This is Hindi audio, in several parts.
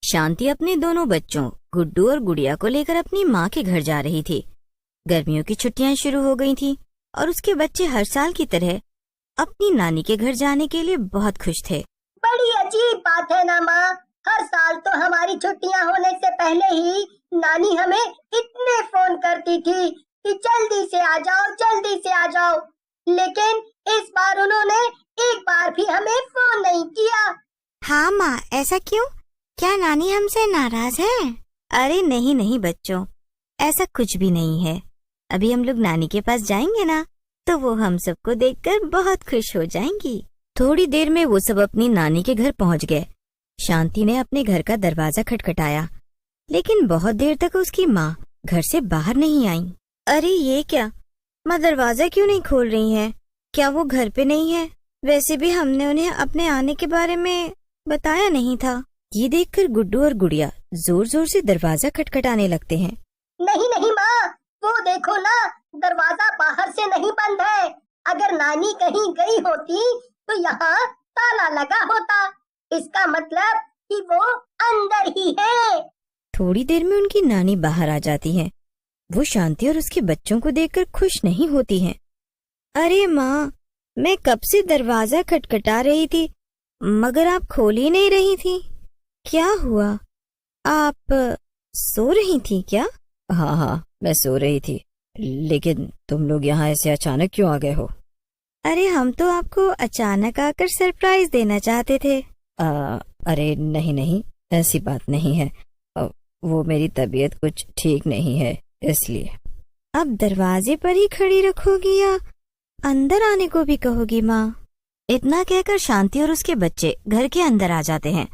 शांति अपने दोनों बच्चों गुड्डू और गुड़िया को लेकर अपनी माँ के घर जा रही थी। गर्मियों की छुट्टियां शुरू हो गई थीं और उसके बच्चे हर साल की तरह अपनी नानी के घर जाने के लिए बहुत खुश थे। बड़ी अजीब बात है ना माँ, हर साल तो हमारी छुट्टियां होने से पहले ही नानी हमें इतने फोन करती थी कि जल्दी से आ जाओ, जल्दी से आ जाओ, लेकिन इस बार उन्होंने एक बार भी हमें फोन नहीं किया। हाँ माँ, ऐसा क्यों? क्या नानी हमसे नाराज है? अरे नहीं नहीं बच्चों, ऐसा कुछ भी नहीं है। अभी हम लोग नानी के पास जाएंगे ना, तो वो हम सबको देखकर बहुत खुश हो जाएंगी। थोड़ी देर में वो सब अपनी नानी के घर पहुंच गए। शांति ने अपने घर का दरवाजा खटखटाया, लेकिन बहुत देर तक उसकी माँ घर से बाहर नहीं आई। अरे ये क्या, माँ दरवाजा क्यों नहीं खोल रही हैं? क्या वो घर पे नहीं है? वैसे भी हमने उन्हें अपने आने के बारे में बताया नहीं था। ये देखकर गुड्डू और गुड़िया जोर जोर से दरवाजा खटखटाने लगते हैं। नहीं नहीं माँ, वो देखो ना, दरवाजा बाहर से नहीं बंद है। अगर नानी कहीं गई होती तो यहाँ ताला लगा होता। इसका मतलब कि वो अंदर ही है। थोड़ी देर में उनकी नानी बाहर आ जाती है। वो शांति और उसके बच्चों को देखकर खुश नहीं होती हैं। अरे माँ, मैं कब से दरवाजा खटखटा रही थी, मगर आप खोल ही नहीं रही थी। क्या हुआ? आप सो रही थी क्या? हाँ, मैं सो रही थी, लेकिन तुम लोग यहाँ ऐसे अचानक क्यों आ गए हो? अरे हम तो आपको अचानक आकर सरप्राइज देना चाहते थे। अरे नहीं, ऐसी बात नहीं है। वो मेरी तबीयत कुछ ठीक नहीं है, इसलिए। अब दरवाजे पर ही खड़ी रखोगी या अंदर आने को भी कहोगी माँ? इतना कहकर शांति और उसके बच्चे घर के अंदर आ जाते हैं।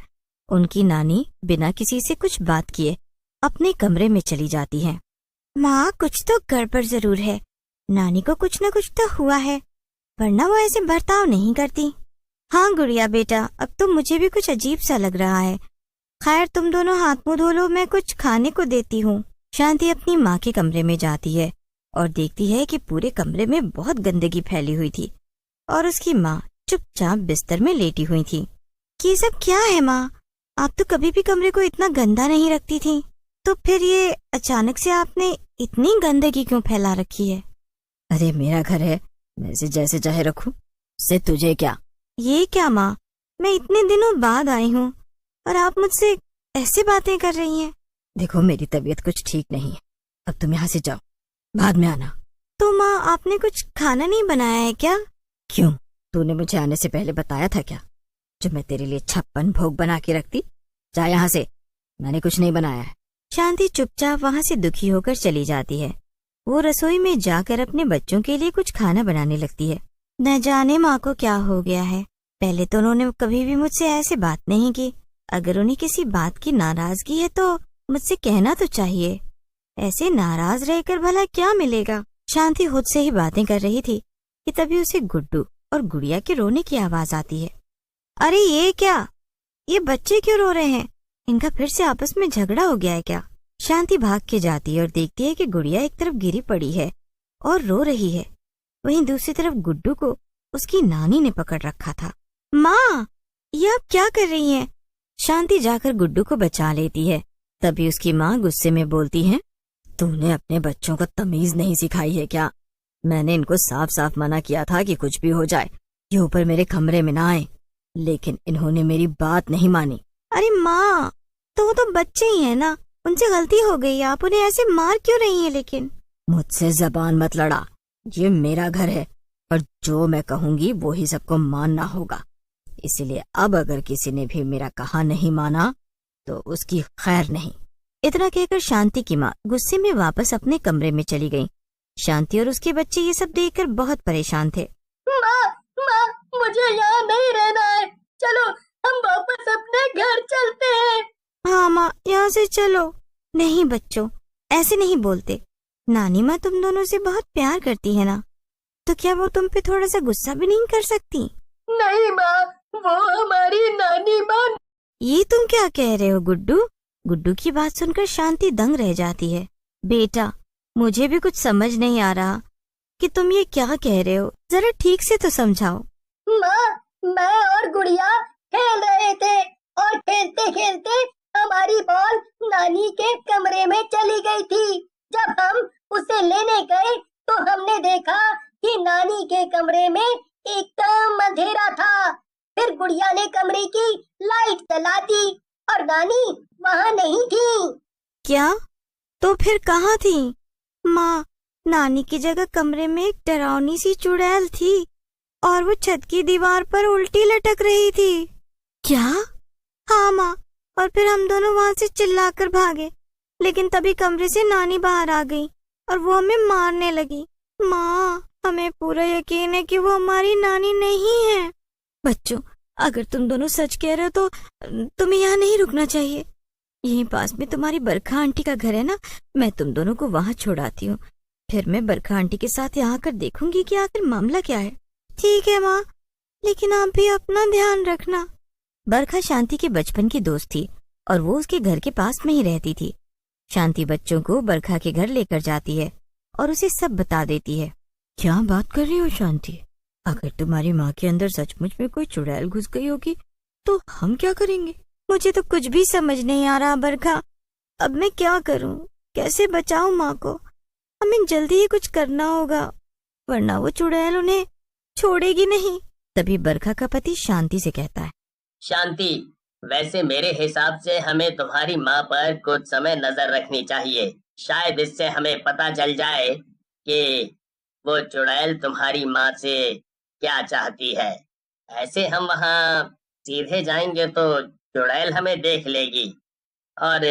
उनकी नानी बिना किसी से कुछ बात किए अपने कमरे में चली जाती है। माँ, कुछ तो गड़बड़ जरूर है। नानी को कुछ न कुछ तो हुआ है, वरना वो ऐसे बर्ताव नहीं करती। हाँ गुड़िया बेटा, अब तो मुझे भी कुछ अजीब सा लग रहा है। खैर तुम दोनों हाथ मुंह धो लो, मैं कुछ खाने को देती हूँ। शांति अपनी माँ के कमरे में जाती है और देखती है कि पूरे कमरे में बहुत गंदगी फैली हुई थी और उसकी माँ चुपचाप बिस्तर में लेटी हुई थी। ये सब क्या है माँ? आप तो कभी भी कमरे को इतना गंदा नहीं रखती थी, तो फिर ये अचानक से आपने इतनी गंदगी क्यों फैला रखी है? अरे मेरा घर है, मैं इसे जैसे चाहे रखूं, इससे तुझे क्या? ये क्या माँ, मैं इतने दिनों बाद आई हूँ और आप मुझसे ऐसे बातें कर रही हैं। देखो मेरी तबीयत कुछ ठीक नहीं है, अब तुम यहाँ से जाओ, बाद में आना। तो माँ, आपने कुछ खाना नहीं बनाया है क्या? क्यों, तूने मुझे आने से पहले बताया था क्या, जो मैं तेरे लिए 56 भोग बना के रखती? जा यहाँ से, मैंने कुछ नहीं बनाया है। शांति चुपचाप वहाँ से दुखी होकर चली जाती है। वो रसोई में जाकर अपने बच्चों के लिए कुछ खाना बनाने लगती है। न जाने माँ को क्या हो गया है, पहले तो उन्होंने कभी भी मुझसे ऐसे बात नहीं की। अगर उन्हें किसी बात की नाराजगी है तो मुझसे कहना तो चाहिए। ऐसे नाराज रहकर भला क्या मिलेगा? शांति खुद से ही बातें कर रही थी कि तभी उसे गुड्डू और गुड़िया के रोने की आवाज आती है। अरे ये क्या, ये बच्चे क्यों रो रहे हैं? इनका फिर से आपस में झगड़ा हो गया है क्या? शांति भाग के जाती है और देखती है कि गुड़िया एक तरफ गिरी पड़ी है और रो रही है, वहीं दूसरी तरफ गुड्डू को उसकी नानी ने पकड़ रखा था। माँ, ये आप क्या कर रही हैं? शांति जाकर गुड्डू को बचा लेती है। तभी उसकी माँ गुस्से में बोलती है, तूने अपने बच्चों को तमीज नहीं सिखाई है क्या? मैंने इनको साफ साफ मना किया था कि कुछ भी हो जाए ये ऊपर मेरे कमरे में ना आए, लेकिन इन्होंने मेरी बात नहीं मानी। अरे माँ, तो वो तो बच्चे ही हैं ना, उनसे गलती हो गई, आप उन्हें ऐसे मार क्यों रही हैं? लेकिन मुझसे जबान मत लड़ा, ये मेरा घर है और जो मैं कहूँगी वो ही सबको मानना होगा। इसलिए अब अगर किसी ने भी मेरा कहा नहीं माना तो उसकी खैर नहीं। इतना कहकर शांति की माँ गुस्से में वापस अपने कमरे में चली गई। शांति और उसके बच्चे ये सब देखकर बहुत परेशान थे। माँ, मुझे यहाँ नहीं रहना है, चलो हम वापस अपने घर चलते हैं। हाँ माँ, यहाँ से चलो। नहीं बच्चों, ऐसे नहीं बोलते। नानी माँ तुम दोनों से बहुत प्यार करती है ना, तो क्या वो तुम पे थोड़ा सा गुस्सा भी नहीं कर सकती? नहीं माँ, वो हमारी नानी माँ। ये तुम क्या कह रहे हो गुड्डू? गुड्डू की बात सुनकर शांति दंग रह जाती है। बेटा, मुझे भी कुछ समझ नहीं आ रहा कि तुम ये क्या कह रहे हो, जरा ठीक से तो समझाओ। माँ, मैं और गुड़िया खेल रहे थे और खेलते खेलते हमारी नानी के कमरे में चली गई थी। जब हम उसे लेने गए तो हमने देखा कि नानी के कमरे में एकदम अंधेरा था। फिर गुड़िया ने कमरे की लाइट जला दी और नानी वहाँ नहीं थी। क्या? तो फिर कहाँ थी? माँ, नानी की जगह कमरे में एक डरावनी सी चुड़ैल थी और वो छत की दीवार पर उल्टी लटक रही थी। क्या? हाँ माँ, और फिर हम दोनों वहाँ से चिल्लाकर भागे, लेकिन तभी कमरे से नानी बाहर आ गई और वो हमें मारने लगी। माँ, हमें पूरा यकीन है कि वो हमारी नानी नहीं है। बच्चों, अगर तुम दोनों सच कह रहे हो तो तुम्हें यहाँ नहीं रुकना चाहिए। यहीं पास में तुम्हारी बरखा आंटी का घर है ना, मैं तुम दोनों को वहाँ छोड़ाती हूँ। फिर मैं बरखा आंटी के साथ यहाँ आकर देखूंगी कि आखिर मामला क्या है। ठीक है माँ, लेकिन आप भी अपना ध्यान रखना। बरखा शांति के बचपन की दोस्त थी और वो उसके घर के पास में ही रहती थी। शांति बच्चों को बरखा के घर लेकर जाती है और उसे सब बता देती है। क्या बात कर रही हो शांति? अगर तुम्हारी माँ के अंदर सचमुच में कोई चुड़ैल घुस गई होगी तो हम क्या करेंगे? मुझे तो कुछ भी समझ नहीं आ रहा बरखा। अब मैं क्या करूं? कैसे बचाऊं माँ को? हमें जल्दी ही कुछ करना होगा, वरना वो चुड़ैल उन्हें छोड़ेगी नहीं। तभी बरखा का पति शांति से कहता है, शांति, वैसे मेरे हिसाब से हमें तुम्हारी माँ पर कुछ समय नजर रखनी चाहिए। शायद इससे हमें पता चल जाए कि वो चुड़ैल तुम्हारी माँ से क्या चाहती है। ऐसे हम वहाँ सीधे जाएंगे तो चुड़ैल हमें देख लेगी और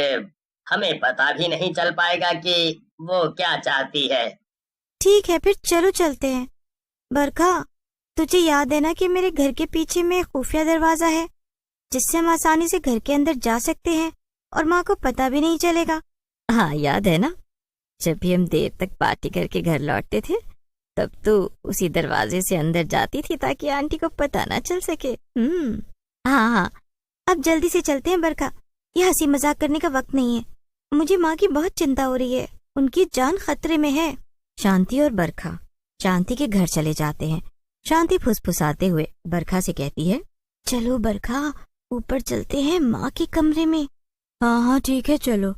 हमें पता भी नहीं चल पाएगा कि वो क्या चाहती है। ठीक है, फिर चलो चलते हैं। बरखा, तुझे याद है ना कि मेरे घर के पीछे में खुफिया दरवाजा है जिससे हम आसानी से घर के अंदर जा सकते हैं और माँ को पता भी नहीं चलेगा। हाँ, याद है ना, जब भी हम देर तक पार्टी करके घर लौटते थे तब तो उसी दरवाजे से अंदर जाती थी ताकि आंटी को पता ना चल सके। हाँ, अब जल्दी से चलते हैं बरखा। ये हंसी मजाक करने का वक्त नहीं है। मुझे माँ की बहुत चिंता हो रही है, उनकी जान खतरे में है। शांति और बरखा शांति के घर चले जाते हैं। शांति फुसफुसाते हुए बरखा से कहती है, चलो बरखा, ऊपर चलते हैं माँ के कमरे में। हाँ, ठीक है, चलो,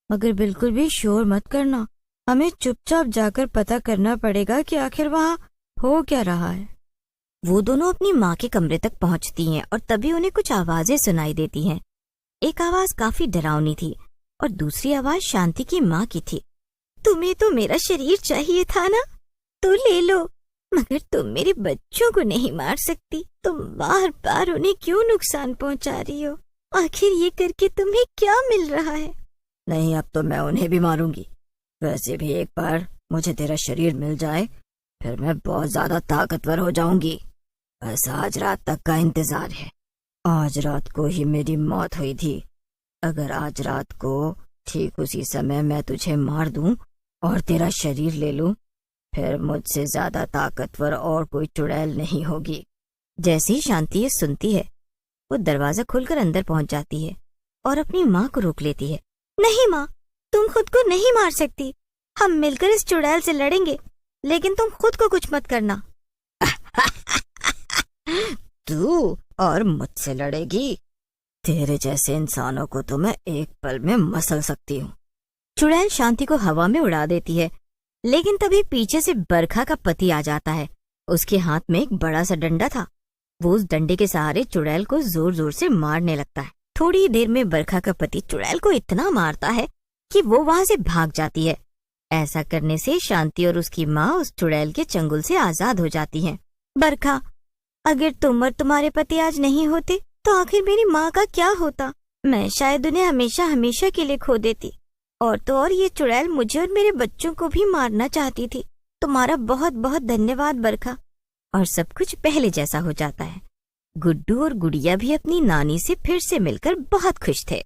मगर बिल्कुल भी शोर मत करना। हमें चुपचाप जाकर पता करना पड़ेगा कि आखिर वहाँ हो क्या रहा है। वो दोनों अपनी माँ के कमरे तक पहुँचती हैं और तभी उन्हें कुछ आवाजें सुनाई देती हैं। एक आवाज काफी डरावनी थी और दूसरी आवाज शांति की माँ की थी। तुम्हें तो मेरा शरीर चाहिए था ना, तो ले लो, मगर तुम मेरे बच्चों को नहीं मार सकती। तुम बार बार उन्हें क्यों नुकसान पहुँचा रही हो? आखिर ये करके तुम्हें क्या मिल रहा है? नहीं, अब तो मैं उन्हें भी मारूंगी। वैसे भी एक बार मुझे तेरा शरीर मिल जाए फिर मैं बहुत ज्यादा ताकतवर हो जाऊंगी। बस आज रात तक का इंतजार है। आज रात को ही मेरी मौत हुई थी। अगर आज रात को ठीक उसी समय मैं तुझे मार दूं और तेरा शरीर ले लूं, फिर मुझसे ज्यादा ताकतवर और कोई चुड़ैल नहीं होगी। जैसे ही शांति ये सुनती है वो दरवाजा खोलकर अंदर पहुंच जाती है और अपनी माँ को रोक लेती है। नहीं माँ, तुम खुद को नहीं मार सकती। हम मिलकर इस चुड़ैल से लड़ेंगे, लेकिन तुम खुद को कुछ मत करना। तू और मुझसे लड़ेगी? तेरे जैसे इंसानों को तो मैं एक पल में मसल सकती हूँ। चुड़ैल शांति को हवा में उड़ा देती है, लेकिन तभी पीछे से बरखा का पति आ जाता है। उसके हाथ में एक बड़ा सा डंडा था। वो उस डंडे के सहारे चुड़ैल को जोर जोर से मारने लगता है। थोड़ी ही देर में बरखा का पति चुड़ैल को इतना मारता है कि वो वहाँ से भाग जाती है। ऐसा करने से शांति और उसकी माँ उस चुड़ैल के चंगुल से आजाद हो जाती हैं। बरखा, अगर तुम और तुम्हारे पति आज नहीं होते तो आखिर मेरी माँ का क्या होता? मैं शायद उन्हें हमेशा हमेशा के लिए खो देती। और तो और ये चुड़ैल मुझे और मेरे बच्चों को भी मारना चाहती थी। तुम्हारा बहुत बहुत धन्यवाद बरखा। और सब कुछ पहले जैसा हो जाता है। गुड्डू और गुड़िया भी अपनी नानी से फिर से मिलकर बहुत खुश थे।